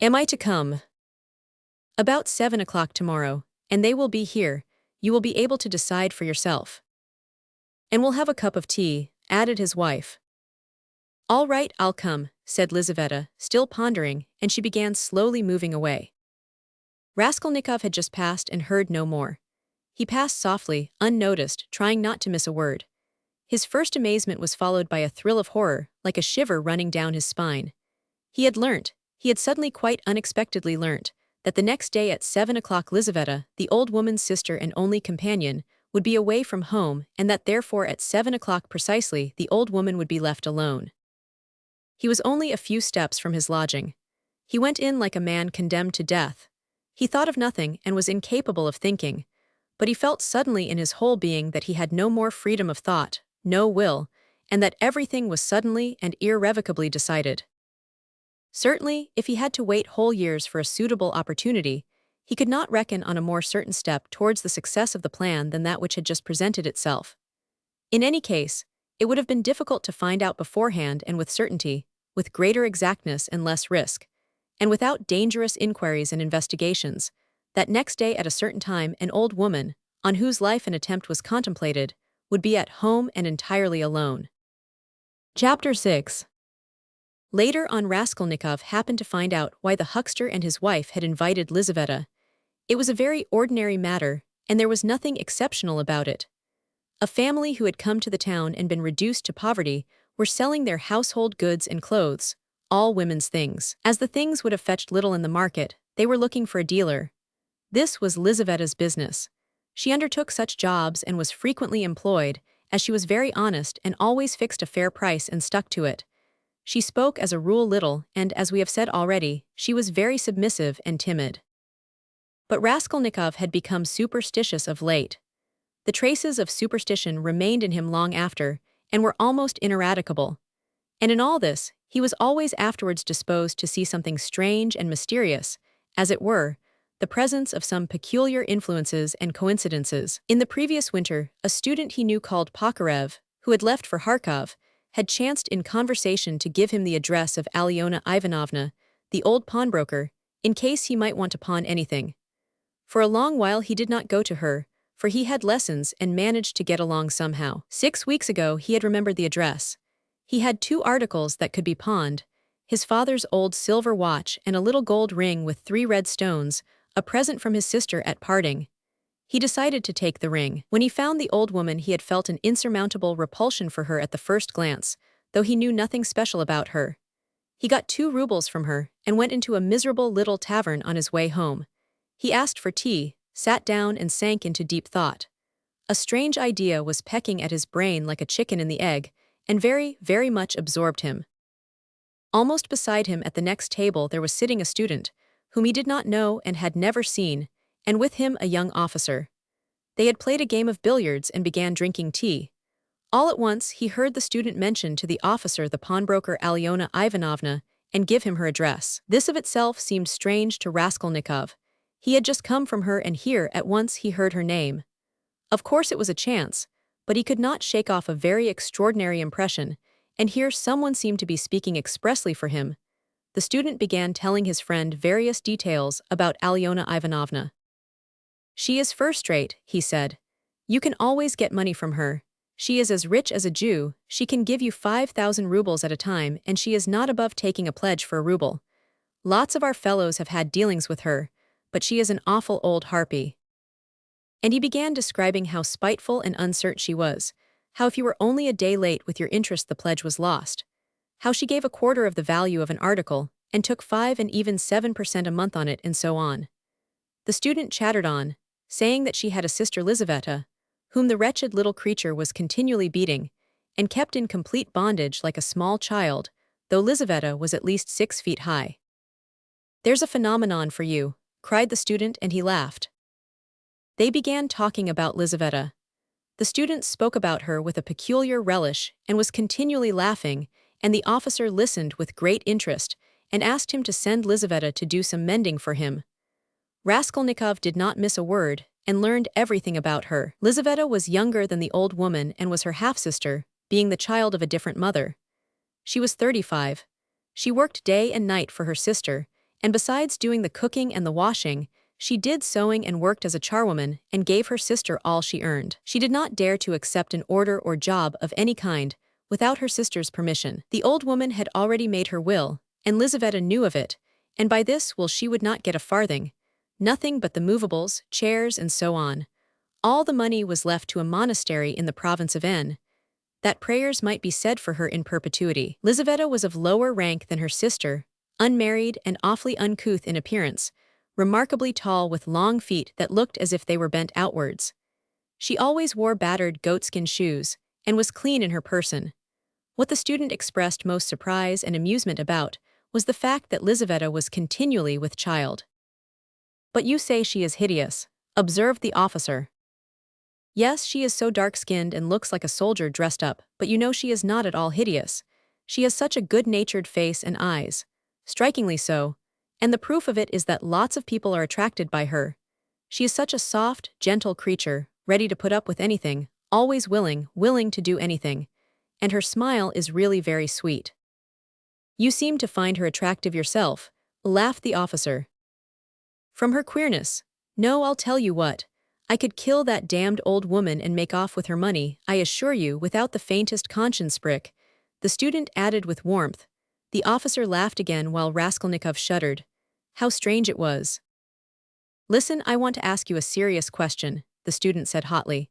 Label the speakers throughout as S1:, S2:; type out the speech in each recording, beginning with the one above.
S1: Am I to come? About 7 o'clock tomorrow, and they will be here. You will be able to decide for yourself. And we'll have a cup of tea, added his wife. All right, I'll come, said Lizaveta, still pondering, and she began slowly moving away. Raskolnikov had just passed and heard no more. He passed softly, unnoticed, trying not to miss a word. His first amazement was followed by a thrill of horror, like a shiver running down his spine. He had suddenly quite unexpectedly learnt, that the next day at 7 o'clock Lizaveta, the old woman's sister and only companion, would be away from home, and that therefore at 7 o'clock precisely the old woman would be left alone. He was only a few steps from his lodging. He went in like a man condemned to death. He thought of nothing and was incapable of thinking, but he felt suddenly in his whole being that he had no more freedom of thought, no will, and that everything was suddenly and irrevocably decided. Certainly, if he had to wait whole years for a suitable opportunity, he could not reckon on a more certain step towards the success of the plan than that which had just presented itself. In any case, it would have been difficult to find out beforehand and with certainty, with greater exactness and less risk, and without dangerous inquiries and investigations, that next day at a certain time an old woman, on whose life an attempt was contemplated, would be at home and entirely alone. Chapter 6. Later on, Raskolnikov happened to find out why the huckster and his wife had invited Lizaveta. It was a very ordinary matter, and there was nothing exceptional about it. A family who had come to the town and been reduced to poverty were selling their household goods and clothes, all women's things. As the things would have fetched little in the market, they were looking for a dealer. This was Lizaveta's business. She undertook such jobs and was frequently employed, as she was very honest and always fixed a fair price and stuck to it. She spoke as a rule little, and as we have said already, she was very submissive and timid. But Raskolnikov had become superstitious of late. The traces of superstition remained in him long after, and were almost ineradicable. And in all this, he was always afterwards disposed to see something strange and mysterious, as it were, the presence of some peculiar influences and coincidences. In the previous winter, a student he knew called Pokarev, who had left for Kharkov, had chanced in conversation to give him the address of Alyona Ivanovna, the old pawnbroker, in case he might want to pawn anything. For a long while he did not go to her, for he had lessons and managed to get along somehow. 6 weeks ago he had remembered the address. He had 2 articles that could be pawned, his father's old silver watch and a little gold ring with 3 red stones, a present from his sister at parting. He decided to take the ring. When he found the old woman he had felt an insurmountable repulsion for her at the first glance, though he knew nothing special about her. He got 2 rubles from her and went into a miserable little tavern on his way home. He asked for tea, sat down and sank into deep thought. A strange idea was pecking at his brain like a chicken in the egg, and very, very much absorbed him. Almost beside him at the next table there was sitting a student, whom he did not know and had never seen, and with him a young officer. They had played a game of billiards and began drinking tea. All at once he heard the student mention to the officer the pawnbroker Alyona Ivanovna and give him her address. This of itself seemed strange to Raskolnikov. He had just come from her, and here at once he heard her name. Of course it was a chance, but he could not shake off a very extraordinary impression, and here someone seemed to be speaking expressly for him. The student began telling his friend various details about Alyona Ivanovna. "She is first-rate," he said. "You can always get money from her. She is as rich as a Jew, she can give you 5,000 rubles at a time, and she is not above taking a pledge for a ruble. Lots of our fellows have had dealings with her, but she is an awful old harpy." And he began describing how spiteful and uncertain she was, how if you were only a day late with your interest the pledge was lost, how she gave a quarter of the value of an article, and took 5 and even 7% a month on it, and so on. The student chattered on, saying that she had a sister Lizaveta, whom the wretched little creature was continually beating, and kept in complete bondage like a small child, though Lizaveta was at least 6 feet high. "There's a phenomenon for you," cried the student, and he laughed. They began talking about Lizaveta. The student spoke about her with a peculiar relish and was continually laughing, and the officer listened with great interest and asked him to send Lizaveta to do some mending for him. Raskolnikov did not miss a word and learned everything about her. Lizaveta was younger than the old woman and was her half-sister, being the child of a different mother. She was 35. She worked day and night for her sister, and besides doing the cooking and the washing, she did sewing and worked as a charwoman and gave her sister all she earned. She did not dare to accept an order or job of any kind without her sister's permission. The old woman had already made her will, and Lizaveta knew of it, and by this will she would not get a farthing. Nothing but the movables, chairs, and so on. All the money was left to a monastery in the province of N, that prayers might be said for her in perpetuity. Lizaveta was of lower rank than her sister, unmarried and awfully uncouth in appearance, remarkably tall with long feet that looked as if they were bent outwards. She always wore battered goatskin shoes, and was clean in her person. What the student expressed most surprise and amusement about was the fact that Lizaveta was continually with child. "But you say she is hideous," observed the officer. "Yes, she is so dark-skinned and looks like a soldier dressed up, but you know she is not at all hideous. She has such a good-natured face and eyes, strikingly so, and the proof of it is that lots of people are attracted by her. She is such a soft, gentle creature, ready to put up with anything, always willing to do anything, and her smile is really very sweet." "You seem to find her attractive yourself," laughed the officer. "From her queerness. No, I'll tell you what. I could kill that damned old woman and make off with her money, I assure you, without the faintest conscience prick," the student added with warmth. The officer laughed again while Raskolnikov shuddered. How strange it was. "Listen, I want to ask you a serious question," the student said hotly.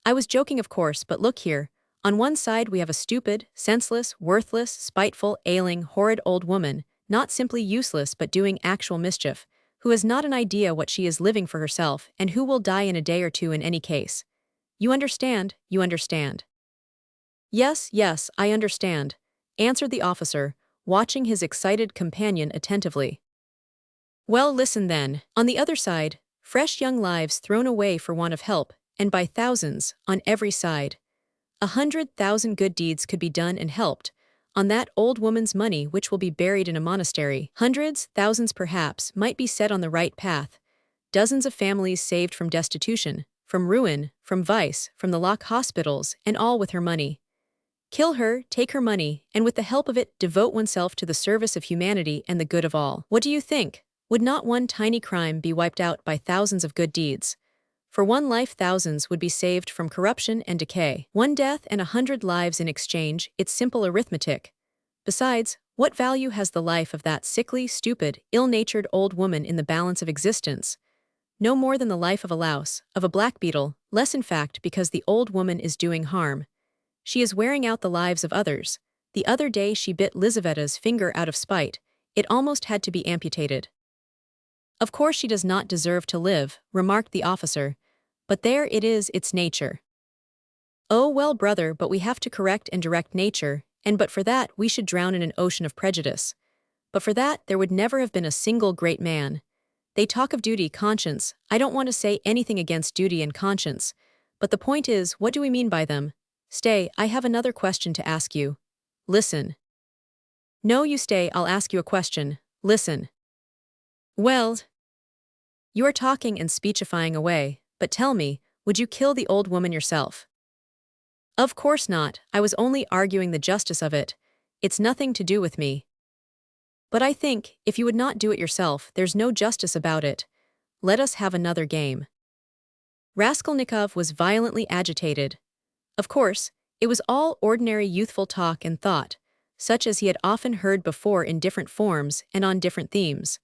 S1: "I was joking, of course, but look here. On one side we have a stupid, senseless, worthless, spiteful, ailing, horrid old woman, not simply useless but doing actual mischief, who has not an idea what she is living for herself and who will die in a day or two in any case. You understand, you understand." Yes, I understand," answered the officer, watching his excited companion attentively. "Well, listen then. On the other side, fresh young lives thrown away for want of help, and by thousands, on every side. 100,000 good deeds could be done and helped, on that old woman's money which will be buried in a monastery. Hundreds, thousands perhaps, might be set on the right path. Dozens of families saved from destitution, from ruin, from vice, from the lock hospitals, and all with her money. Kill her, take her money, and with the help of it devote oneself to the service of humanity and the good of all. What do you think? Would not one tiny crime be wiped out by thousands of good deeds? For one life thousands would be saved from corruption and decay. One death and 100 lives in exchange, it's simple arithmetic. Besides, what value has the life of that sickly, stupid, ill-natured old woman in the balance of existence? No more than the life of a louse, of a black beetle, less in fact because the old woman is doing harm. She is wearing out the lives of others. The other day she bit Lizaveta's finger out of spite. It almost had to be amputated. "Of course she does not deserve to live," remarked the officer, "but there it is, its nature." "Oh well, brother, but we have to correct and direct nature, and but for that we should drown in an ocean of prejudice. But for that there would never have been a single great man. They talk of duty, conscience. I don't want to say anything against duty and conscience, but the point is, what do we mean by them? Stay, I have another question to ask you. Listen." "No, you stay, I'll ask you a question. Listen." "Well, you are talking and speechifying away, but tell me, would you kill the old woman yourself?" "Of course not, I was only arguing the justice of it. It's nothing to do with me." "But I think, if you would not do it yourself, there's no justice about it. Let us have another game." Raskolnikov was violently agitated. Of course, it was all ordinary youthful talk and thought, such as he had often heard before in different forms and on different themes.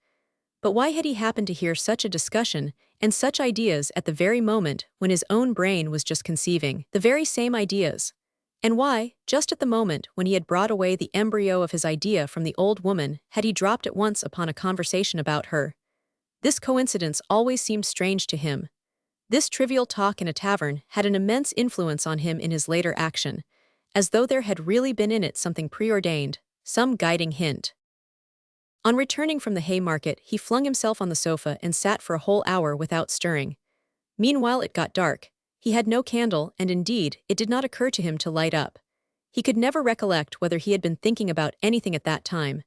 S1: But why had he happened to hear such a discussion and such ideas at the very moment when his own brain was just conceiving the very same ideas? And why, just at the moment when he had brought away the embryo of his idea from the old woman, had he dropped at once upon a conversation about her? This coincidence always seemed strange to him. This trivial talk in a tavern had an immense influence on him in his later action, as though there had really been in it something preordained, some guiding hint. On returning from the Haymarket, he flung himself on the sofa and sat for a whole hour without stirring. Meanwhile it got dark. He had no candle, and indeed, it did not occur to him to light up. He could never recollect whether he had been thinking about anything at that time.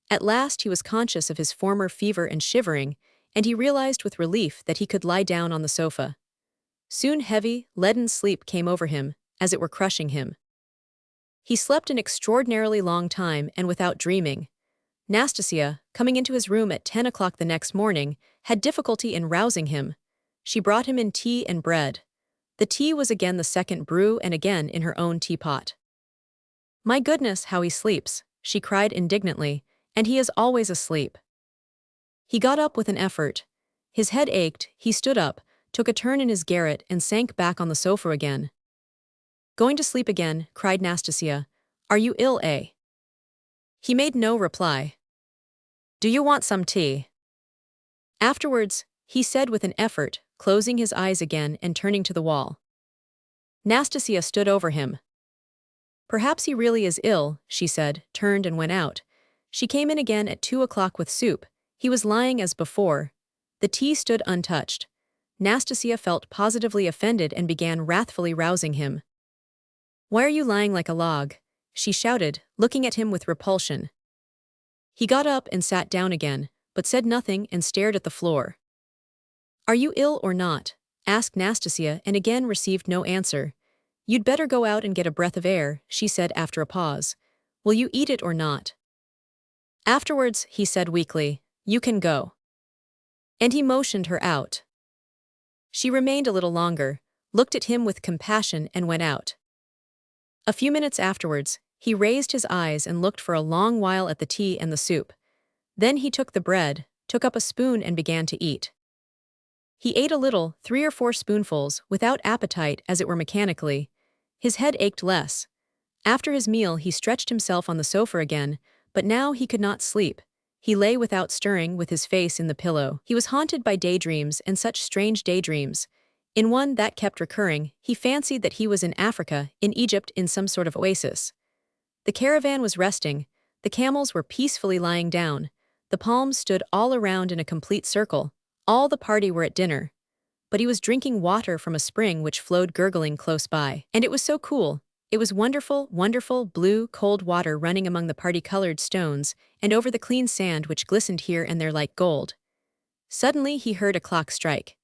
S1: At last he was conscious of his former fever and shivering, and he realized with relief that he could lie down on the sofa. Soon heavy, leaden sleep came over him, as it were crushing him. He slept an extraordinarily long time and without dreaming. Nastasia, coming into his room at 10 o'clock the next morning, had difficulty in rousing him. She brought him in tea and bread. The tea was again the second brew and again in her own teapot. "My goodness, how he sleeps," she cried indignantly, "and he is always asleep." He got up with an effort. His head ached, he stood up, took a turn in his garret and sank back on the sofa again. "Going to sleep again?" cried Nastasia. "Are you ill, eh?" He made no reply. "Do you want some tea?" Afterwards, he said with an effort, closing his eyes again and turning to the wall. Nastasia stood over him. "Perhaps he really is ill," she said, turned and went out. She came in again at 2 o'clock with soup. He was lying as before. The tea stood untouched. Nastasia felt positively offended and began wrathfully rousing him. "Why are you lying like a log?" she shouted, looking at him with repulsion. He got up and sat down again, but said nothing and stared at the floor. "Are you ill or not?" asked Nastasia and again received no answer. "You'd better go out and get a breath of air," she said after a pause. "Will you eat it or not?" Afterwards, he said weakly, "You can go." And he motioned her out. She remained a little longer, looked at him with compassion and went out. A few minutes afterwards, he raised his eyes and looked for a long while at the tea and the soup. Then he took the bread, took up a spoon and began to eat. He ate a little, 3 or 4 spoonfuls, without appetite as it were mechanically. His head ached less. After his meal he stretched himself on the sofa again, but now he could not sleep. He lay without stirring with his face in the pillow. He was haunted by daydreams and such strange daydreams. In one that kept recurring, he fancied that he was in Africa, in Egypt, in some sort of oasis. The caravan was resting, the camels were peacefully lying down, the palms stood all around in a complete circle, all the party were at dinner. But he was drinking water from a spring which flowed gurgling close by. And it was so cool. It was wonderful, wonderful, blue, cold water running among the party-colored stones and over the clean sand which glistened here and there like gold. Suddenly he heard a clock strike.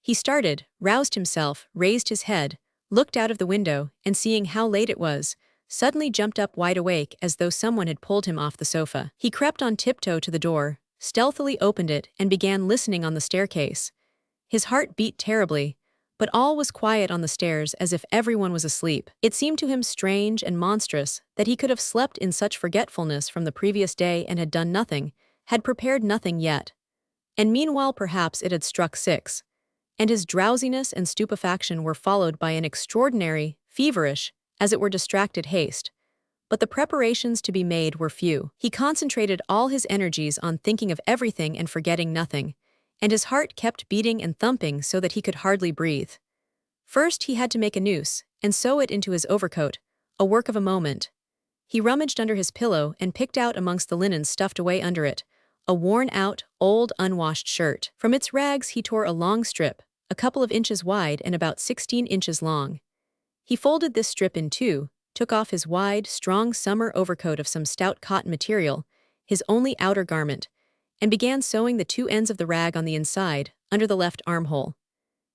S1: He started, roused himself, raised his head, looked out of the window, and seeing how late it was, suddenly jumped up wide awake as though someone had pulled him off the sofa. He crept on tiptoe to the door, stealthily opened it and began listening on the staircase. His heart beat terribly, but all was quiet on the stairs as if everyone was asleep. It seemed to him strange and monstrous that he could have slept in such forgetfulness from the previous day and had done nothing, had prepared nothing yet. And meanwhile perhaps it had struck 6. And his drowsiness and stupefaction were followed by an extraordinary, feverish, as it were distracted haste. But the preparations to be made were few. He concentrated all his energies on thinking of everything and forgetting nothing, and his heart kept beating and thumping so that he could hardly breathe. First he had to make a noose, and sew it into his overcoat, a work of a moment. He rummaged under his pillow and picked out amongst the linen stuffed away under it, a worn-out, old, unwashed shirt. From its rags he tore a long strip, a couple of inches wide and about 16 inches long. He folded this strip in 2, took off his wide, strong summer overcoat of some stout cotton material, his only outer garment, and began sewing the 2 ends of the rag on the inside, under the left armhole.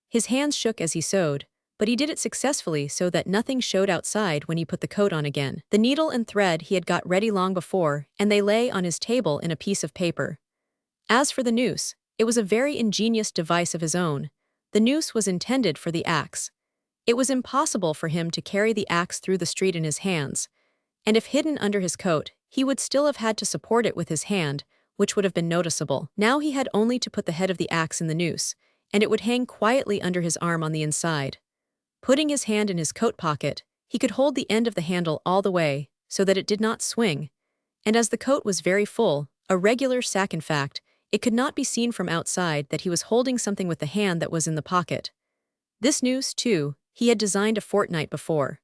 S1: His hands shook as he sewed, but he did it successfully so that nothing showed outside when he put the coat on again. The needle and thread he had got ready long before, and they lay on his table in a piece of paper. As for the noose, it was a very ingenious device of his own. The noose was intended for the axe. It was impossible for him to carry the axe through the street in his hands, and if hidden under his coat, he would still have had to support it with his hand, which would have been noticeable. Now he had only to put the head of the axe in the noose, and it would hang quietly under his arm on the inside. Putting his hand in his coat pocket, he could hold the end of the handle all the way, so that it did not swing. And as the coat was very full, a regular sack in fact, it could not be seen from outside that he was holding something with the hand that was in the pocket. This noose, too, he had designed a fortnight before.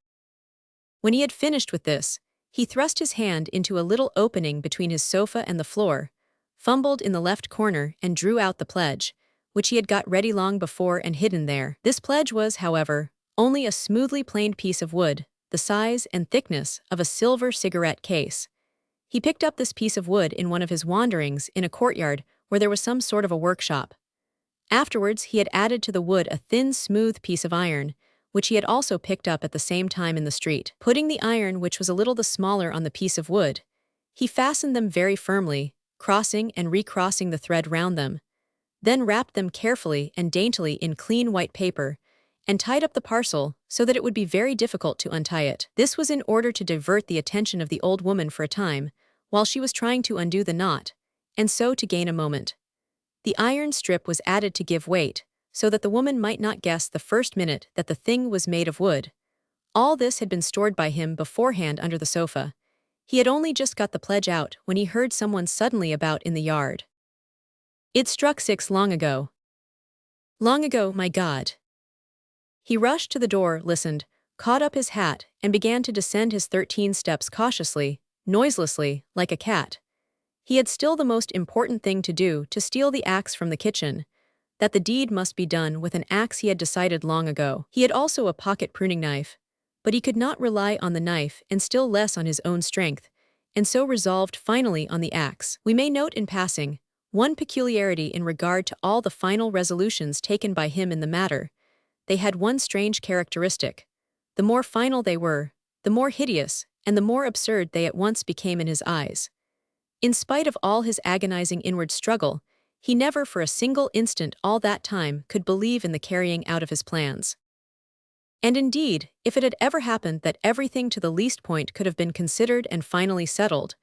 S1: When he had finished with this, he thrust his hand into a little opening between his sofa and the floor, fumbled in the left corner and drew out the pledge, which he had got ready long before and hidden there. This pledge was, however, only a smoothly planed piece of wood, the size and thickness of a silver cigarette case. He picked up this piece of wood in one of his wanderings in a courtyard where there was some sort of a workshop. Afterwards he had added to the wood a thin, smooth piece of iron, which he had also picked up at the same time in the street. Putting the iron, which was a little the smaller, on the piece of wood, He fastened them very firmly, crossing and recrossing the thread round them, then wrapped them carefully and daintily in clean white paper, and tied up the parcel so that it would be very difficult to untie it. This was in order to divert the attention of the old woman for a time, while she was trying to undo the knot, and so to gain a moment. The iron strip was added to give weight, so that the woman might not guess the first minute that the thing was made of wood. All this had been stored by him beforehand under the sofa. He had only just got the pledge out when he heard someone suddenly about in the yard. It struck 6 long ago. Long ago, my God. He rushed to the door, listened, caught up his hat, and began to descend his 13 steps cautiously, noiselessly, like a cat. He had still the most important thing to do, to steal the axe from the kitchen. That the deed must be done with an axe he had decided long ago. He had also a pocket pruning knife, but he could not rely on the knife and still less on his own strength, and so resolved finally on the axe. We may note in passing one peculiarity in regard to all the final resolutions taken by him in the matter. They had one strange characteristic. The more final they were, the more hideous and the more absurd they at once became in his eyes. In spite of all his agonizing inward struggle, he never for a single instant all that time could believe in the carrying out of his plans. And indeed, if it had ever happened that everything to the least point could have been considered and finally settled,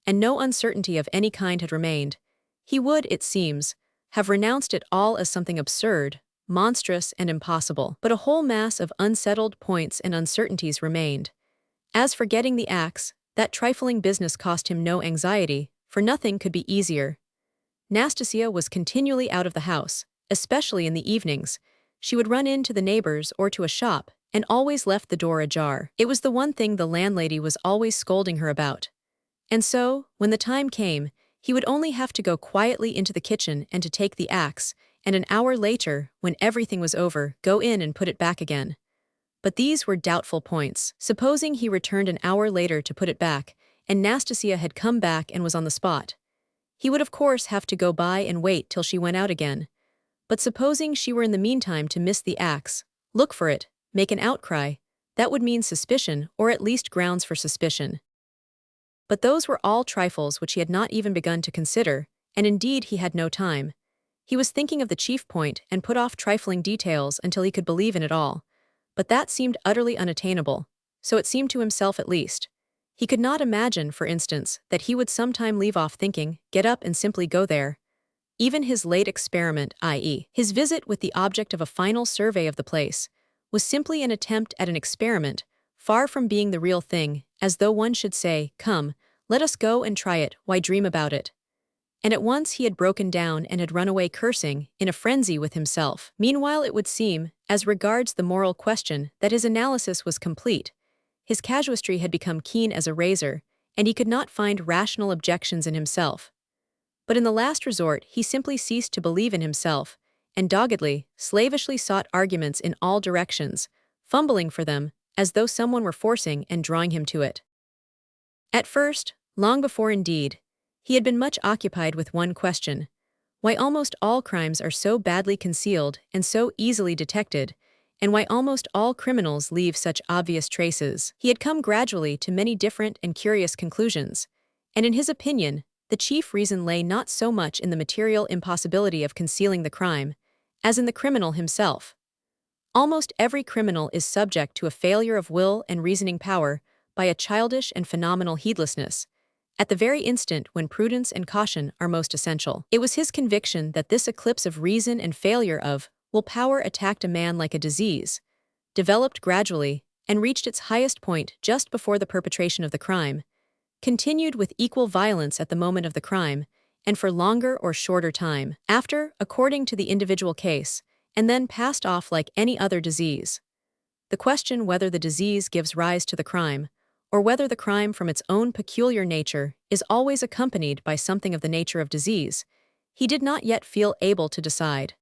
S1: and no uncertainty of any kind had remained, he would, it seems, have renounced it all as something absurd, monstrous, and impossible. But a whole mass of unsettled points and uncertainties remained. As for getting the axe, that trifling business cost him no anxiety, for nothing could be easier. Nastasia was continually out of the house, especially in the evenings. She would run in to the neighbors or to a shop, and always left the door ajar. It was the one thing the landlady was always scolding her about. And so, when the time came, he would only have to go quietly into the kitchen and to take the axe, and an hour later, when everything was over, go in and put it back again. But these were doubtful points. Supposing he returned an hour later to put it back, and Nastasia had come back and was on the spot. He would of course have to go by and wait till she went out again. But supposing she were in the meantime to miss the axe, look for it, make an outcry, that would mean suspicion, or at least grounds for suspicion. But those were all trifles which he had not even begun to consider, and indeed he had no time. He was thinking of the chief point and put off trifling details until he could believe in it all. But that seemed utterly unattainable, so it seemed to himself at least. He could not imagine, for instance, that he would sometime leave off thinking, get up and simply go there. Even his late experiment, i.e., his visit with the object of a final survey of the place, was simply an attempt at an experiment, far from being the real thing, as though one should say, come, let us go and try it, why dream about it? And at once he had broken down and had run away cursing, in a frenzy with himself. Meanwhile it would seem, as regards the moral question, that his analysis was complete. His casuistry had become keen as a razor, and he could not find rational objections in himself. But in the last resort he simply ceased to believe in himself, and doggedly, slavishly sought arguments in all directions, fumbling for them, as though someone were forcing and drawing him to it. At first, long before indeed, he had been much occupied with one question: why almost all crimes are so badly concealed and so easily detected, and why almost all criminals leave such obvious traces. He had come gradually to many different and curious conclusions, and in his opinion, the chief reason lay not so much in the material impossibility of concealing the crime, as in the criminal himself. Almost every criminal is subject to a failure of will and reasoning power by a childish and phenomenal heedlessness, at the very instant when prudence and caution are most essential. It was his conviction that this eclipse of reason and failure of will power attacked a man like a disease, developed gradually, and reached its highest point just before the perpetration of the crime, continued with equal violence at the moment of the crime, and for longer or shorter time after, according to the individual case, and then passed off like any other disease. The question whether the disease gives rise to the crime, or whether the crime from its own peculiar nature is always accompanied by something of the nature of disease, he did not yet feel able to decide.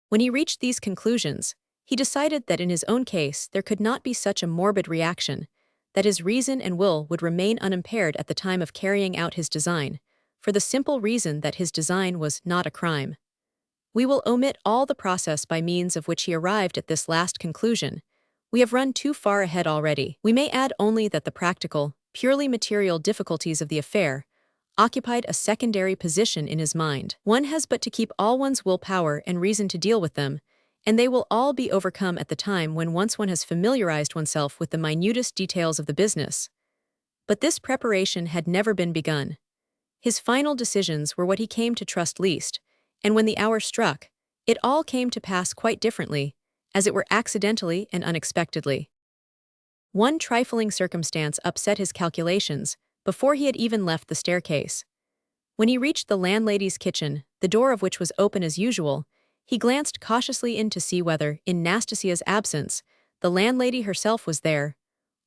S1: When he reached these conclusions, he decided that in his own case there could not be such a morbid reaction, that his reason and will would remain unimpaired at the time of carrying out his design, for the simple reason that his design was not a crime. We will omit all the process by means of which he arrived at this last conclusion. We have run too far ahead already. We may add only that the practical, purely material difficulties of the affair, occupied a secondary position in his mind. One has but to keep all one's willpower and reason to deal with them, and they will all be overcome at the time when once one has familiarized oneself with the minutest details of the business. But this preparation had never been begun. His final decisions were what he came to trust least, and when the hour struck, it all came to pass quite differently, as it were accidentally and unexpectedly. One trifling circumstance upset his calculations before he had even left the staircase. When he reached the landlady's kitchen, the door of which was open as usual, he glanced cautiously in to see whether, in Nastasia's absence, the landlady herself was there,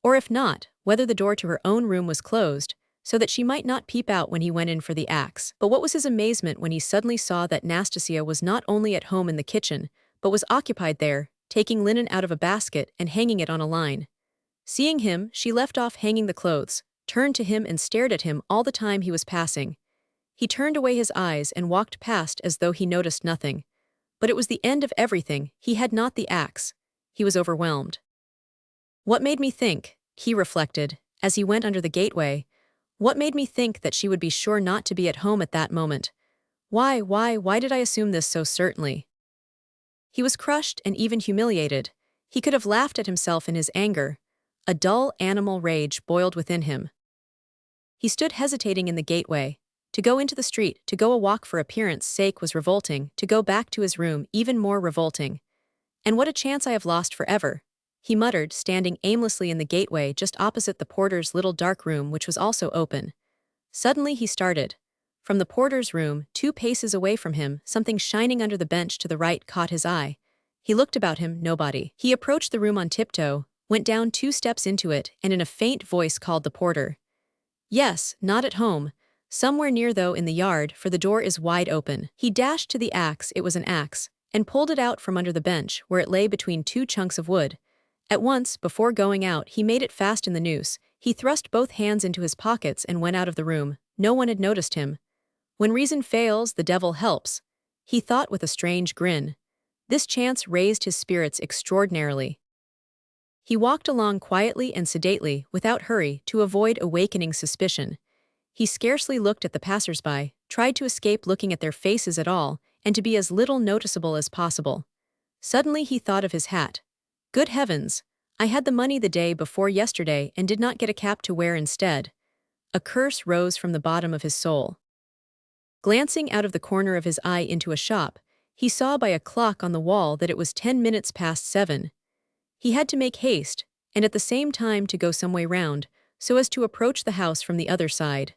S1: or if not, whether the door to her own room was closed, so that she might not peep out when he went in for the axe. But what was his amazement when he suddenly saw that Nastasia was not only at home in the kitchen, but was occupied there, taking linen out of a basket and hanging it on a line. Seeing him, she left off hanging the clothes, turned to him and stared at him all the time he was passing. He turned away his eyes and walked past as though he noticed nothing. But it was the end of everything. He had not the axe. He was overwhelmed. What made me think, he reflected, as he went under the gateway, what made me think that she would be sure not to be at home at that moment? Why did I assume this so certainly? He was crushed and even humiliated. He could have laughed at himself in his anger. A dull animal rage boiled within him. He stood hesitating in the gateway. To go into the street, to go a walk for appearance sake was revolting, to go back to his room even more revolting. And what a chance I have lost forever, he muttered, standing aimlessly in the gateway just opposite the porter's little dark room, which was also open. Suddenly he started. From the porter's room, 2 paces away from him, something shining under the bench to the right caught his eye. He looked about him, nobody. He approached the room on tiptoe, went down 2 steps into it, and in a faint voice called the porter. Yes, not at home. Somewhere near though in the yard, for the door is wide open. He dashed to the axe, it was an axe, and pulled it out from under the bench, where it lay between 2 chunks of wood. At once, before going out, he made it fast in the noose. He thrust both hands into his pockets and went out of the room. No one had noticed him. When reason fails, the devil helps, he thought with a strange grin. This chance raised his spirits extraordinarily. He walked along quietly and sedately, without hurry, to avoid awakening suspicion. He scarcely looked at the passers-by, tried to escape looking at their faces at all, and to be as little noticeable as possible. Suddenly he thought of his hat. Good heavens! I had the money the day before yesterday and did not get a cap to wear instead. A curse rose from the bottom of his soul. Glancing out of the corner of his eye into a shop, he saw by a clock on the wall that it was 10 minutes past 7. He had to make haste, and at the same time to go some way round, so as to approach the house from the other side.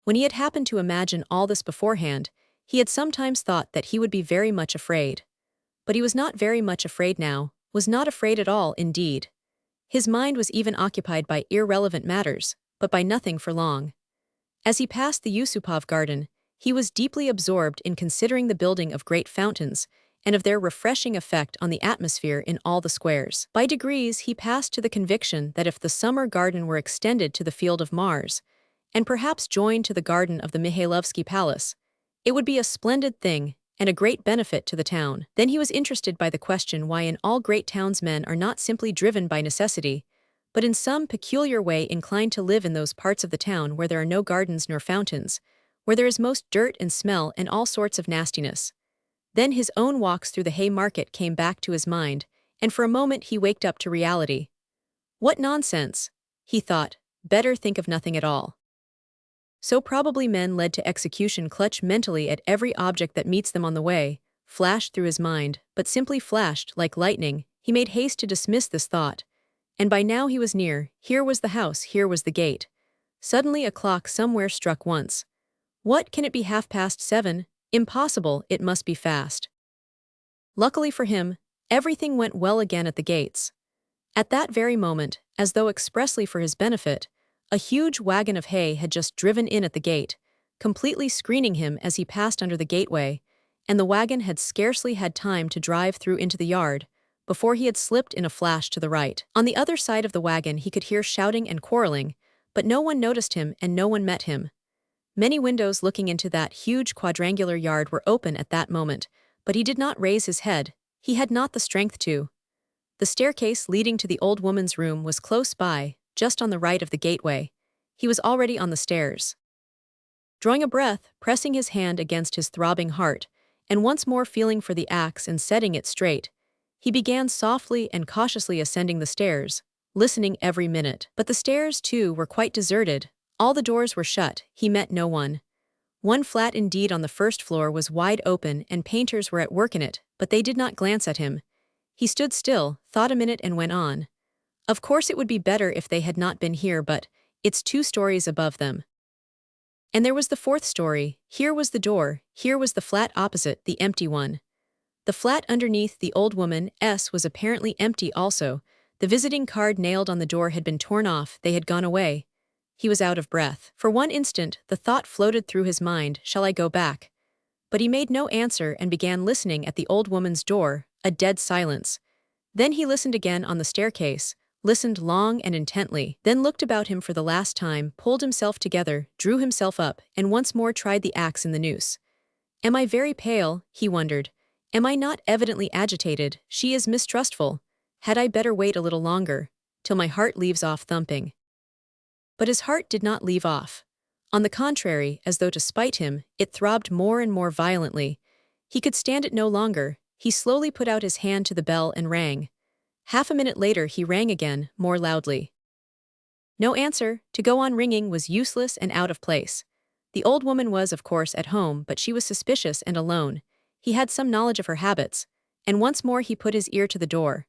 S1: When he had happened to imagine all this beforehand, he had sometimes thought that he would be very much afraid. But he was not very much afraid now, was not afraid at all, indeed. His mind was even occupied by irrelevant matters, but by nothing for long. As he passed the Yusupov garden, he was deeply absorbed in considering the building of great fountains, and of their refreshing effect on the atmosphere in all the squares. By degrees he passed to the conviction that if the summer garden were extended to the Field of Mars, and perhaps joined to the garden of the Mihailovsky Palace, it would be a splendid thing, and a great benefit to the town. Then he was interested by the question why in all great towns men are not simply driven by necessity, but in some peculiar way inclined to live in those parts of the town where there are no gardens nor fountains, where there is most dirt and smell and all sorts of nastiness. Then his own walks through the Haymarket came back to his mind, and for a moment he waked up to reality. What nonsense, he thought, better think of nothing at all. So probably men led to execution clutch mentally at every object that meets them on the way, flashed through his mind, but simply flashed like lightning. He made haste to dismiss this thought. And by now he was near, here was the house, here was the gate. Suddenly a clock somewhere struck once. What, can it be 7:30? Impossible, it must be fast. Luckily for him, everything went well again at the gates. At that very moment, as though expressly for his benefit, a huge wagon of hay had just driven in at the gate, completely screening him as he passed under the gateway, and the wagon had scarcely had time to drive through into the yard, before he had slipped in a flash to the right. On the other side of the wagon he could hear shouting and quarreling, but no one noticed him and no one met him. Many windows looking into that huge quadrangular yard were open at that moment, but he did not raise his head. He had not the strength to. The staircase leading to the old woman's room was close by, just on the right of the gateway. He was already on the stairs. Drawing a breath, pressing his hand against his throbbing heart, and once more feeling for the axe and setting it straight, he began softly and cautiously ascending the stairs, listening every minute. But the stairs, too, were quite deserted. All the doors were shut. He met no one. One flat indeed on the first floor was wide open and painters were at work in it, but they did not glance at him. He stood still, thought a minute and went on. Of course it would be better if they had not been here, but it's 2 stories above them. And there was the 4th story. Here was the door, here was the flat opposite, the empty one. The flat underneath the old woman's was apparently empty also. The visiting card nailed on the door had been torn off, they had gone away. He was out of breath. For one instant, the thought floated through his mind, shall I go back? But he made no answer and began listening at the old woman's door, a dead silence. Then he listened again on the staircase, listened long and intently, then looked about him for the last time, pulled himself together, drew himself up, and once more tried the axe in the noose. Am I very pale? He wondered. Am I not evidently agitated? She is mistrustful. Had I better wait a little longer, till my heart leaves off thumping? But his heart did not leave off. On the contrary, as though to spite him, it throbbed more and more violently. He could stand it no longer. He slowly put out his hand to the bell and rang. Half a minute later he rang again, more loudly. No answer. To go on ringing was useless and out of place. The old woman was, of course, at home, but she was suspicious and alone. He had some knowledge of her habits, and once more he put his ear to the door.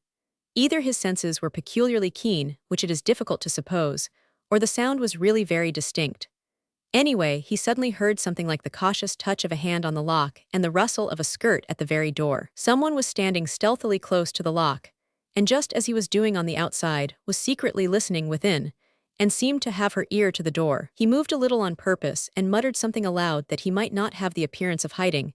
S1: Either his senses were peculiarly keen, which it is difficult to suppose, or the sound was really very distinct. Anyway, he suddenly heard something like the cautious touch of a hand on the lock and the rustle of a skirt at the very door. Someone was standing stealthily close to the lock, and just as he was doing on the outside, was secretly listening within, and seemed to have her ear to the door. He moved a little on purpose and muttered something aloud that he might not have the appearance of hiding,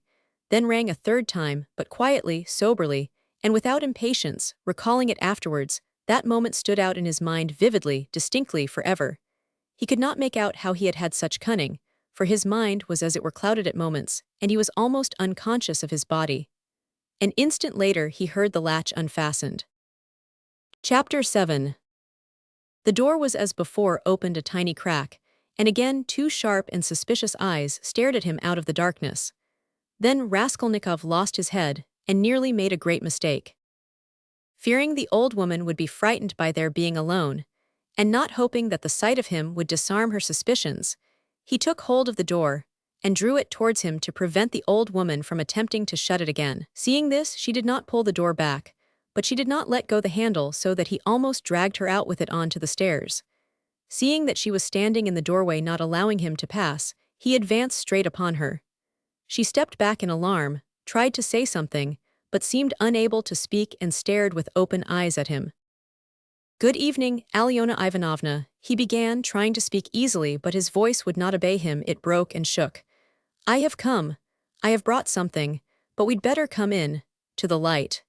S1: then rang a 3rd time, but quietly, soberly, and without impatience, recalling it afterwards. That moment stood out in his mind vividly, distinctly, forever. He could not make out how he had had such cunning, for his mind was as it were clouded at moments, and he was almost unconscious of his body. An instant later he heard the latch unfastened. Chapter 7. The door was as before opened a tiny crack, and again 2 sharp and suspicious eyes stared at him out of the darkness. Then Raskolnikov lost his head, and nearly made a great mistake. Fearing the old woman would be frightened by their being alone, and not hoping that the sight of him would disarm her suspicions, he took hold of the door, and drew it towards him to prevent the old woman from attempting to shut it again. Seeing this, she did not pull the door back, but she did not let go the handle so that he almost dragged her out with it on to the stairs. Seeing that she was standing in the doorway not allowing him to pass, he advanced straight upon her. She stepped back in alarm, tried to say something, but seemed unable to speak and stared with open eyes at him. Good evening, Alyona Ivanovna, he began, trying to speak easily, but his voice would not obey him, it broke and shook. I have come. I have brought something, but we'd better come in, to the light.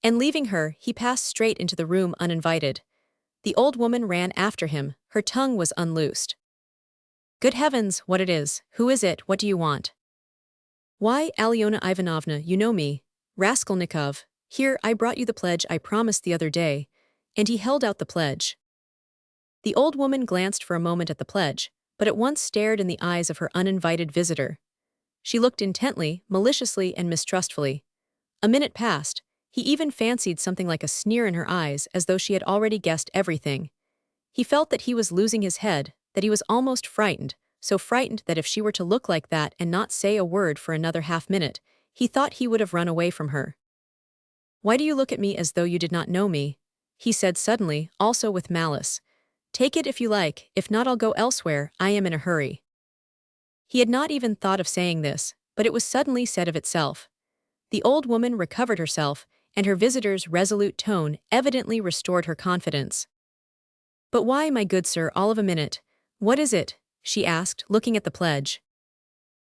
S1: And leaving her, he passed straight into the room uninvited. The old woman ran after him, her tongue was unloosed. Good heavens, what it is, who is it, what do you want? Why, Alyona Ivanovna, you know me, Raskolnikov, here, I brought you the pledge I promised the other day, and he held out the pledge. The old woman glanced for a moment at the pledge, but at once stared in the eyes of her uninvited visitor. She looked intently, maliciously and mistrustfully. A minute passed. He even fancied something like a sneer in her eyes, as though she had already guessed everything. He felt that he was losing his head, that he was almost frightened, so frightened that if she were to look like that and not say a word for another half-minute, he thought he would have run away from her. Why do you look at me as though you did not know me? He said suddenly, also with malice. Take it if you like, if not I'll go elsewhere, I am in a hurry. He had not even thought of saying this, but it was suddenly said of itself. The old woman recovered herself, and her visitor's resolute tone evidently restored her confidence. But why, my good sir, all of a minute? What is it? She asked, looking at the pledge.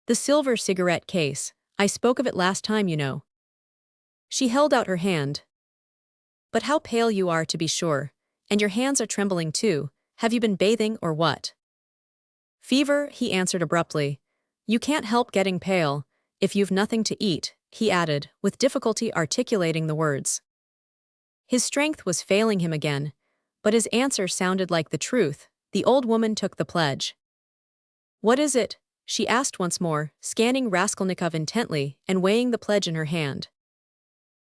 S1: The silver cigarette case. I spoke of it last time, you know. She held out her hand. But how pale you are, to be sure, and your hands are trembling too. Have you been bathing or what? Fever, he answered abruptly. You can't help getting pale, if you've nothing to eat, he added, with difficulty articulating the words. His strength was failing him again, But his answer sounded like the truth. The old woman took the pledge. "What is it?" she asked once more, scanning Raskolnikov intently and weighing the pledge in her hand.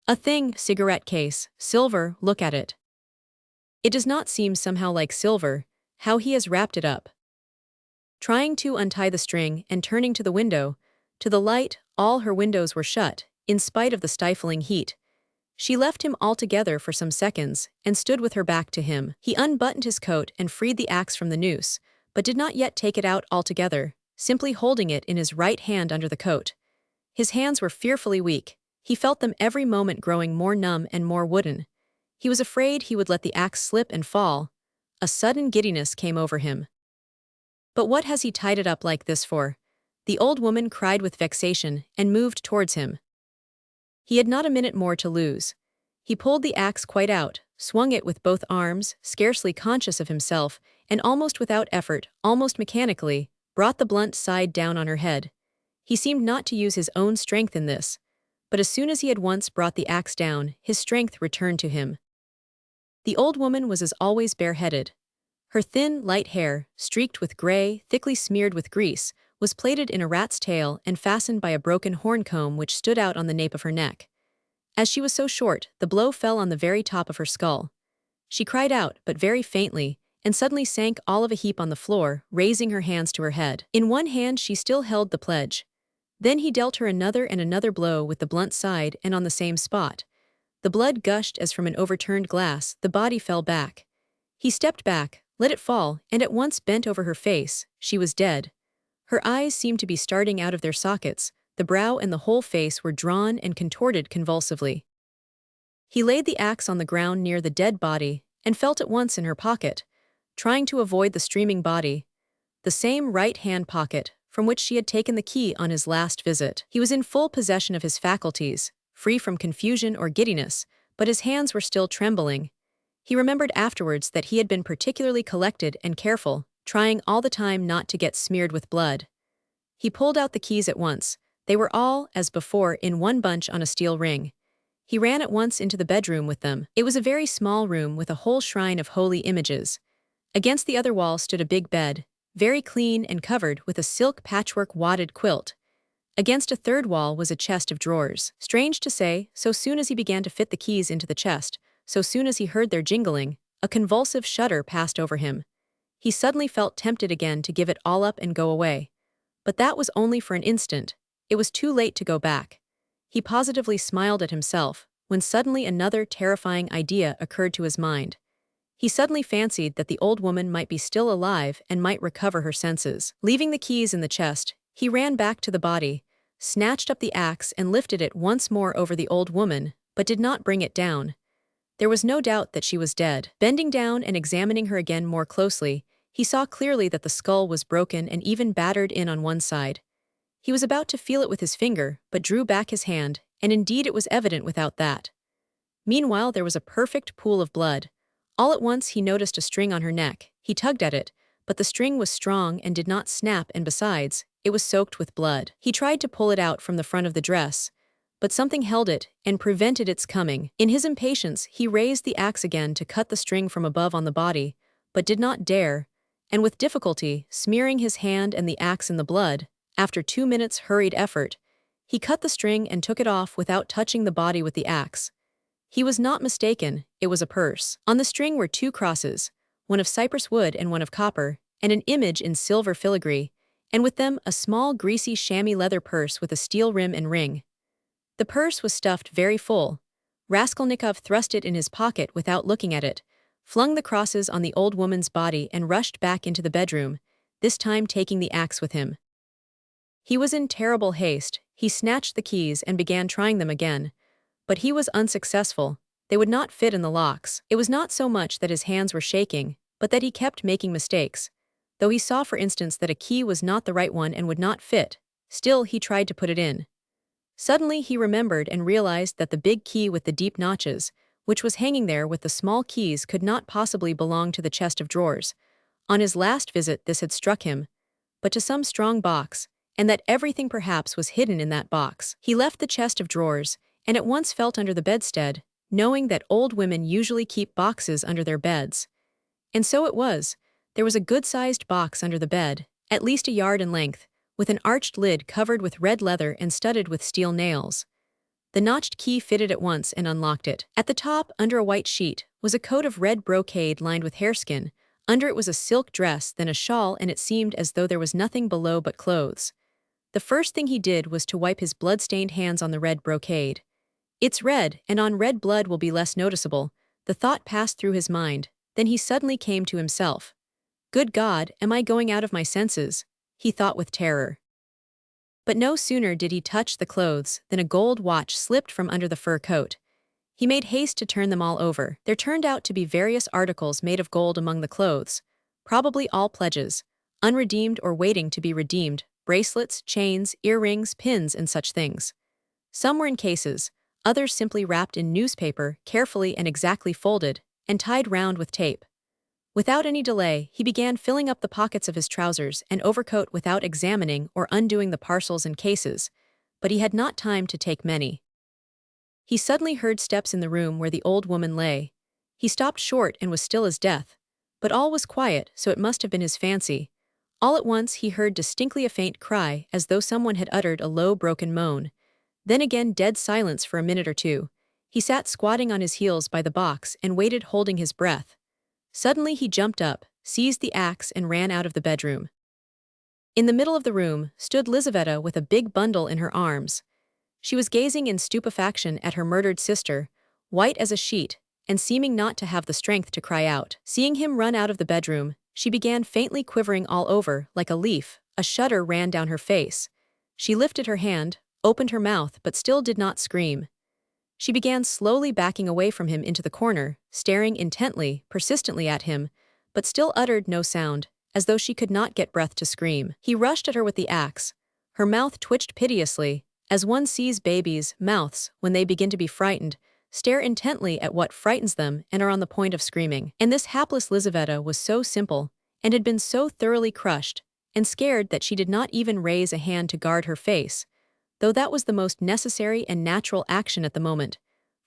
S1: "A thing, cigarette case, silver, look at it. It does not seem somehow like silver, how he has wrapped it up." Trying to untie the string and turning to the window, to the light, all her windows were shut, in spite of the stifling heat. She left him altogether for some seconds and stood with her back to him. He unbuttoned his coat and freed the axe from the noose, but did not yet take it out altogether, simply holding it in his right hand under the coat. His hands were fearfully weak. He felt them every moment growing more numb and more wooden. He was afraid he would let the axe slip and fall. A sudden giddiness came over him. "But what has he tied it up like this for?" the old woman cried with vexation and moved towards him. He had not a minute more to lose. He pulled the axe quite out, swung it with both arms, scarcely conscious of himself, and almost without effort, almost mechanically, brought the blunt side down on her head. He seemed not to use his own strength in this, but as soon as he had once brought the axe down, his strength returned to him. The old woman was as always bareheaded. Her thin, light hair, streaked with gray, thickly smeared with grease, was plaited in a rat's tail and fastened by a broken horn comb which stood out on the nape of her neck. As she was so short, the blow fell on the very top of her skull. She cried out, but very faintly, and suddenly sank all of a heap on the floor, raising her hands to her head. In one hand she still held the pledge. Then he dealt her another and another blow with the blunt side and on the same spot. The blood gushed as from an overturned glass, the body fell back. He stepped back, let it fall, and at once bent over her face. She was dead. Her eyes seemed to be starting out of their sockets, the brow and the whole face were drawn and contorted convulsively. He laid the axe on the ground near the dead body, and felt at once in her pocket, trying to avoid the streaming body, the same right-hand pocket from which she had taken the key on his last visit. He was in full possession of his faculties, free from confusion or giddiness, but his hands were still trembling. He remembered afterwards that he had been particularly collected and careful, trying all the time not to get smeared with blood. He pulled out the keys at once. They were all, as before, in one bunch on a steel ring. He ran at once into the bedroom with them. It was a very small room with a whole shrine of holy images. Against the other wall stood a big bed, very clean and covered with a silk patchwork wadded quilt. Against a third wall was a chest of drawers. Strange to say, so soon as he began to fit the keys into the chest, so soon as he heard their jingling, a convulsive shudder passed over him. He suddenly felt tempted again to give it all up and go away. But that was only for an instant. It was too late to go back. He positively smiled at himself, when suddenly another terrifying idea occurred to his mind. He suddenly fancied that the old woman might be still alive and might recover her senses. Leaving the keys in the chest, he ran back to the body, snatched up the axe and lifted it once more over the old woman, but did not bring it down. There was no doubt that she was dead. Bending down and examining her again more closely, he saw clearly that the skull was broken and even battered in on one side. He was about to feel it with his finger, but drew back his hand, and indeed it was evident without that. Meanwhile there was a perfect pool of blood. All at once he noticed a string on her neck. He tugged at it, but the string was strong and did not snap, and besides, it was soaked with blood. He tried to pull it out from the front of the dress, but something held it and prevented its coming. In his impatience, he raised the axe again to cut the string from above on the body, but did not dare, and with difficulty, smearing his hand and the axe in the blood, after 2 minutes' hurried effort, he cut the string and took it off without touching the body with the axe. He was not mistaken, it was a purse. On the string were 2 crosses, one of cypress wood and one of copper, and an image in silver filigree, and with them a small greasy chamois leather purse with a steel rim and ring. The purse was stuffed very full. Raskolnikov thrust it in his pocket without looking at it, flung the crosses on the old woman's body and rushed back into the bedroom, this time taking the axe with him. He was in terrible haste. He snatched the keys and began trying them again, but he was unsuccessful. They would not fit in the locks. It was not so much that his hands were shaking, but that he kept making mistakes. Though he saw, for instance, that a key was not the right one and would not fit, still he tried to put it in. Suddenly he remembered and realized that the big key with the deep notches, which was hanging there with the small keys, could not possibly belong to the chest of drawers. On his last visit this had struck him, but to some strong box, and that everything perhaps was hidden in that box. He left the chest of drawers, and at once felt under the bedstead, knowing that old women usually keep boxes under their beds. And so it was. There was a good-sized box under the bed, at least a yard in length, with an arched lid covered with red leather and studded with steel nails. The notched key fitted at once and unlocked it. At the top, under a white sheet, was a coat of red brocade lined with hareskin. Under it was a silk dress, then a shawl, and it seemed as though there was nothing below but clothes. The first thing he did was to wipe his blood-stained hands on the red brocade. It's red, and on red blood will be less noticeable. The thought passed through his mind. Then he suddenly came to himself. Good God, am I going out of my senses? He thought with terror. But no sooner did he touch the clothes than a gold watch slipped from under the fur coat. He made haste to turn them all over. There turned out to be various articles made of gold among the clothes, probably all pledges, unredeemed or waiting to be redeemed, bracelets, chains, earrings, pins, and such things. Some were in cases, others simply wrapped in newspaper, carefully and exactly folded, and tied round with tape. Without any delay, he began filling up the pockets of his trousers and overcoat without examining or undoing the parcels and cases, but he had not time to take many. He suddenly heard steps in the room where the old woman lay. He stopped short and was still as death, but all was quiet, so it must have been his fancy. All at once he heard distinctly a faint cry, as though someone had uttered a low, broken moan. Then again dead silence for a minute or two. He sat squatting on his heels by the box and waited, holding his breath. Suddenly he jumped up, seized the axe, and ran out of the bedroom. In the middle of the room stood Lizaveta with a big bundle in her arms. She was gazing in stupefaction at her murdered sister, white as a sheet, and seeming not to have the strength to cry out. Seeing him run out of the bedroom, she began faintly quivering all over, like a leaf. A shudder ran down her face. She lifted her hand, opened her mouth, but still did not scream. She began slowly backing away from him into the corner, staring intently, persistently at him, but still uttered no sound, as though she could not get breath to scream. He rushed at her with the axe. Her mouth twitched piteously, as one sees babies' mouths, when they begin to be frightened, stare intently at what frightens them and are on the point of screaming. And this hapless Lizaveta was so simple, and had been so thoroughly crushed and scared that she did not even raise a hand to guard her face, though that was the most necessary and natural action at the moment,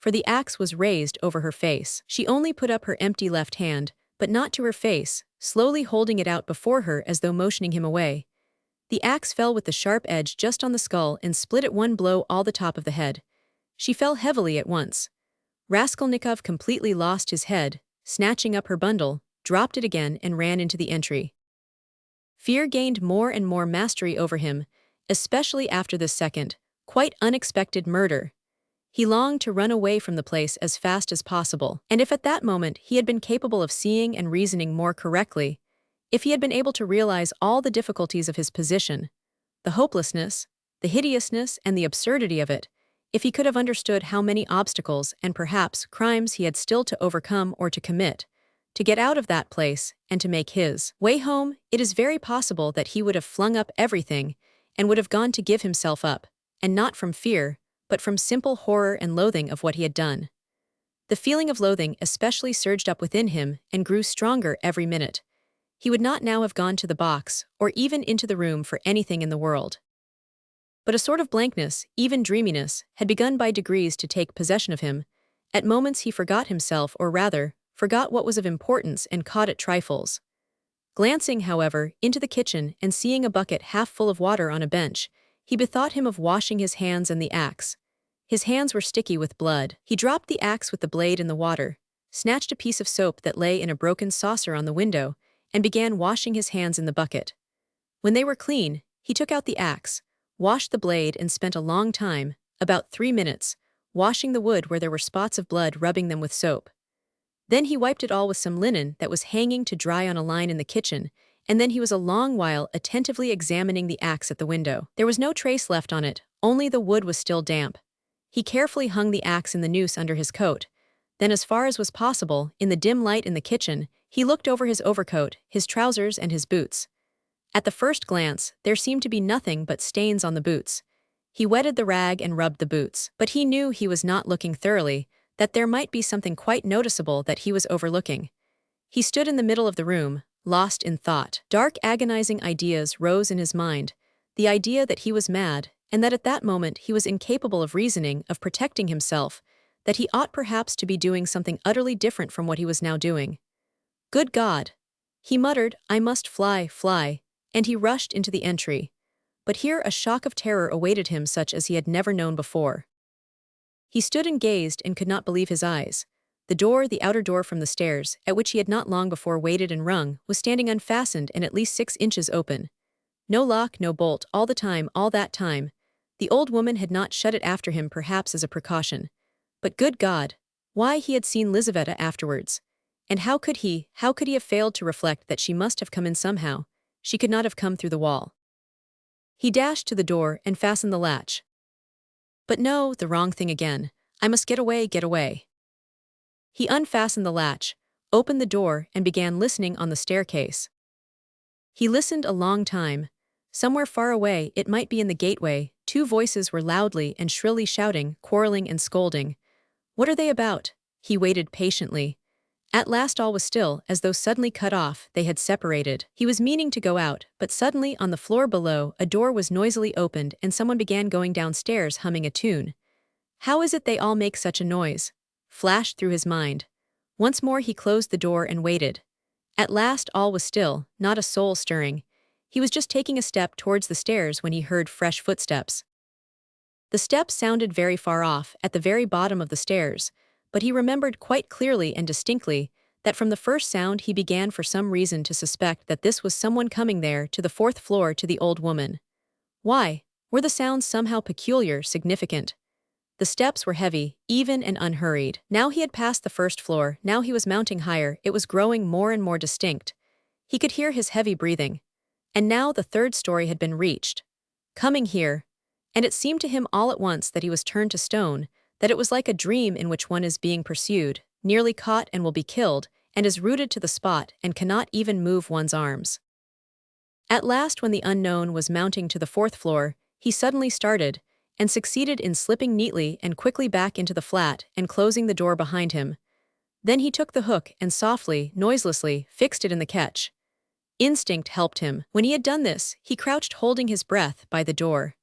S1: for the axe was raised over her face. She only put up her empty left hand, but not to her face, slowly holding it out before her as though motioning him away. The axe fell with the sharp edge just on the skull and split at one blow all the top of the head. She fell heavily at once. Raskolnikov completely lost his head, snatching up her bundle, dropped it again and ran into the entry. Fear gained more and more mastery over him, especially after this second, quite unexpected murder. He longed to run away from the place as fast as possible, and if at that moment he had been capable of seeing and reasoning more correctly, if he had been able to realize all the difficulties of his position, the hopelessness, the hideousness, and the absurdity of it, if he could have understood how many obstacles and perhaps crimes he had still to overcome or to commit, to get out of that place and to make his way home, it is very possible that he would have flung up everything and would have gone to give himself up, and not from fear, but from simple horror and loathing of what he had done. The feeling of loathing especially surged up within him and grew stronger every minute. He would not now have gone to the box, or even into the room for anything in the world. But a sort of blankness, even dreaminess, had begun by degrees to take possession of him. At moments he forgot himself, or rather, forgot what was of importance and caught at trifles. Glancing, however, into the kitchen and seeing a bucket half full of water on a bench, he bethought him of washing his hands and the axe. His hands were sticky with blood. He dropped the axe with the blade in the water, snatched a piece of soap that lay in a broken saucer on the window, and began washing his hands in the bucket. When they were clean, he took out the axe, washed the blade, and spent a long time, about 3 minutes, washing the wood where there were spots of blood, rubbing them with soap. Then he wiped it all with some linen that was hanging to dry on a line in the kitchen, and then he was a long while attentively examining the axe at the window. There was no trace left on it, only the wood was still damp. He carefully hung the axe in the noose under his coat. Then, as far as was possible, in the dim light in the kitchen, he looked over his overcoat, his trousers, and his boots. At the first glance, there seemed to be nothing but stains on the boots. He wetted the rag and rubbed the boots, but he knew he was not looking thoroughly, that there might be something quite noticeable that he was overlooking. He stood in the middle of the room, lost in thought. Dark, agonizing ideas rose in his mind, the idea that he was mad, and that at that moment he was incapable of reasoning, of protecting himself, that he ought perhaps to be doing something utterly different from what he was now doing. Good God! He muttered, I must fly, fly, and he rushed into the entry. But here a shock of terror awaited him such as he had never known before. He stood and gazed and could not believe his eyes. The outer door from the stairs, at which he had not long before waited and rung, was standing unfastened and at least 6 inches open. No lock, no bolt, all that time. The old woman had not shut it after him, perhaps as a precaution. But good God! Why, he had seen Lizaveta afterwards. And how could he have failed to reflect that she must have come in somehow? She could not have come through the wall. He dashed to the door and fastened the latch. But no, the wrong thing again. I must get away, get away. He unfastened the latch, opened the door, and began listening on the staircase. He listened a long time. Somewhere far away, it might be in the gateway, 2 voices were loudly and shrilly shouting, quarreling and scolding. What are they about? He waited patiently. At last all was still, as though suddenly cut off, they had separated. He was meaning to go out, but suddenly, on the floor below, a door was noisily opened and someone began going downstairs humming a tune. How is it they all make such a noise? Flashed through his mind. Once more he closed the door and waited. At last all was still, not a soul stirring. He was just taking a step towards the stairs when he heard fresh footsteps. The steps sounded very far off, at the very bottom of the stairs, but he remembered quite clearly and distinctly that from the first sound he began for some reason to suspect that this was someone coming there to the 4th floor to the old woman. Why? Were the sounds somehow peculiar, significant? The steps were heavy, even and unhurried. Now he had passed the 1st floor, now he was mounting higher, it was growing more and more distinct. He could hear his heavy breathing. And now the 3rd story had been reached. Coming here. And it seemed to him all at once that he was turned to stone, that it was like a dream in which one is being pursued, nearly caught and will be killed, and is rooted to the spot and cannot even move one's arms. At last, when the unknown was mounting to the 4th floor, he suddenly started, and succeeded in slipping neatly and quickly back into the flat and closing the door behind him. Then he took the hook and softly, noiselessly, fixed it in the catch. Instinct helped him. When he had done this, he crouched holding his breath by the door.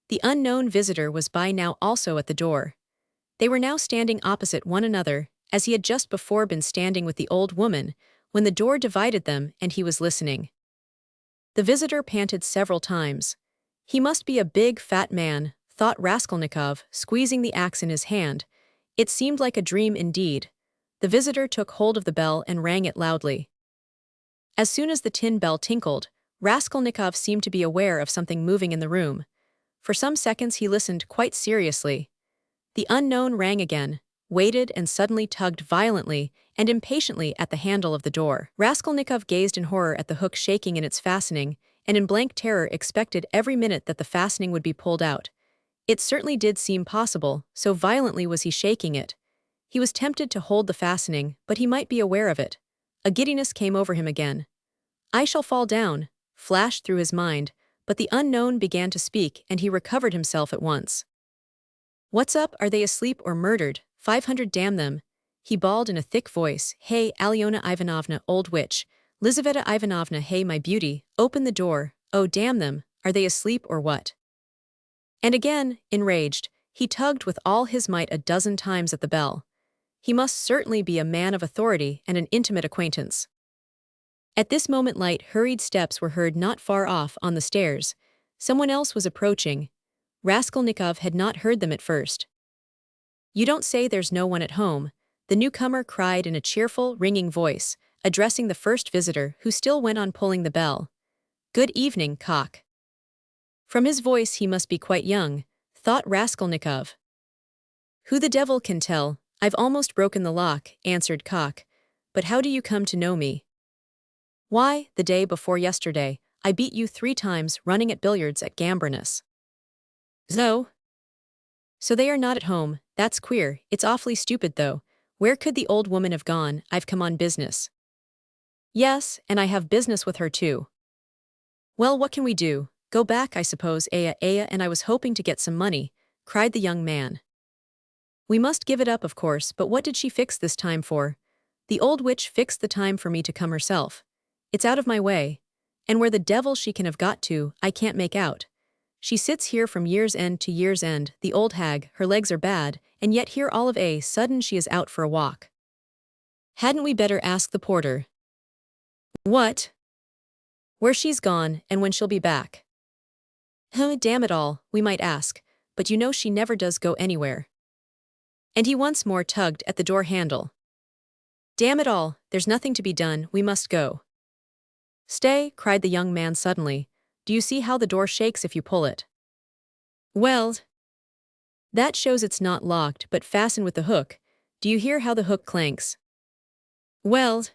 S1: The unknown visitor was by now also at the door. They were now standing opposite one another, as he had just before been standing with the old woman, when the door divided them and he was listening. The visitor panted several times. He must be a big, fat man, thought Raskolnikov, squeezing the axe in his hand. It seemed like a dream indeed. The visitor took hold of the bell and rang it loudly. As soon as the tin bell tinkled, Raskolnikov seemed to be aware of something moving in the room. For some seconds he listened quite seriously. The unknown rang again, waited and suddenly tugged violently and impatiently at the handle of the door. Raskolnikov gazed in horror at the hook shaking in its fastening, and in blank terror expected every minute that the fastening would be pulled out. It certainly did seem possible, so violently was he shaking it. He was tempted to hold the fastening, but he might be aware of it. A giddiness came over him again. I shall fall down, flashed through his mind, but the unknown began to speak and he recovered himself at once. What's up, are they asleep or murdered? 500 damn them. He bawled in a thick voice, Hey, Alyona Ivanovna, old witch. Lizaveta Ivanovna, hey my beauty, open the door, oh damn them, are they asleep or what? And again, enraged, he tugged with all his might a dozen times at the bell. He must certainly be a man of authority and an intimate acquaintance. At this moment light, hurried steps were heard not far off on the stairs. Someone else was approaching. Raskolnikov had not heard them at first. You don't say there's no one at home, the newcomer cried in a cheerful, ringing voice, addressing the first visitor who still went on pulling the bell. Good evening, Cock. From his voice he must be quite young, thought Raskolnikov. Who the devil can tell? I've almost broken the lock, answered Cock. But how do you come to know me? Why, the day before yesterday, I beat you 3 times running at billiards at Gambrinus. So they are not at home, that's queer, it's awfully stupid though. Where could the old woman have gone? I've come on business. Yes, and I have business with her too. Well, what can we do? Go back, I suppose, Aya, and I was hoping to get some money, cried the young man. We must give it up, of course, but what did she fix this time for? The old witch fixed the time for me to come herself. It's out of my way. And where the devil she can have got to, I can't make out. She sits here from year's end to year's end, the old hag, her legs are bad, and yet here all of a sudden she is out for a walk. Hadn't we better ask the porter? What? Where she's gone and when she'll be back. Huh, damn it all, we might ask, but you know she never does go anywhere. And he once more tugged at the door handle. Damn it all, there's nothing to be done, we must go. Stay, cried the young man suddenly. Do you see how the door shakes if you pull it? Well, that shows it's not locked but fastened with the hook. Do you hear how the hook clanks? Well,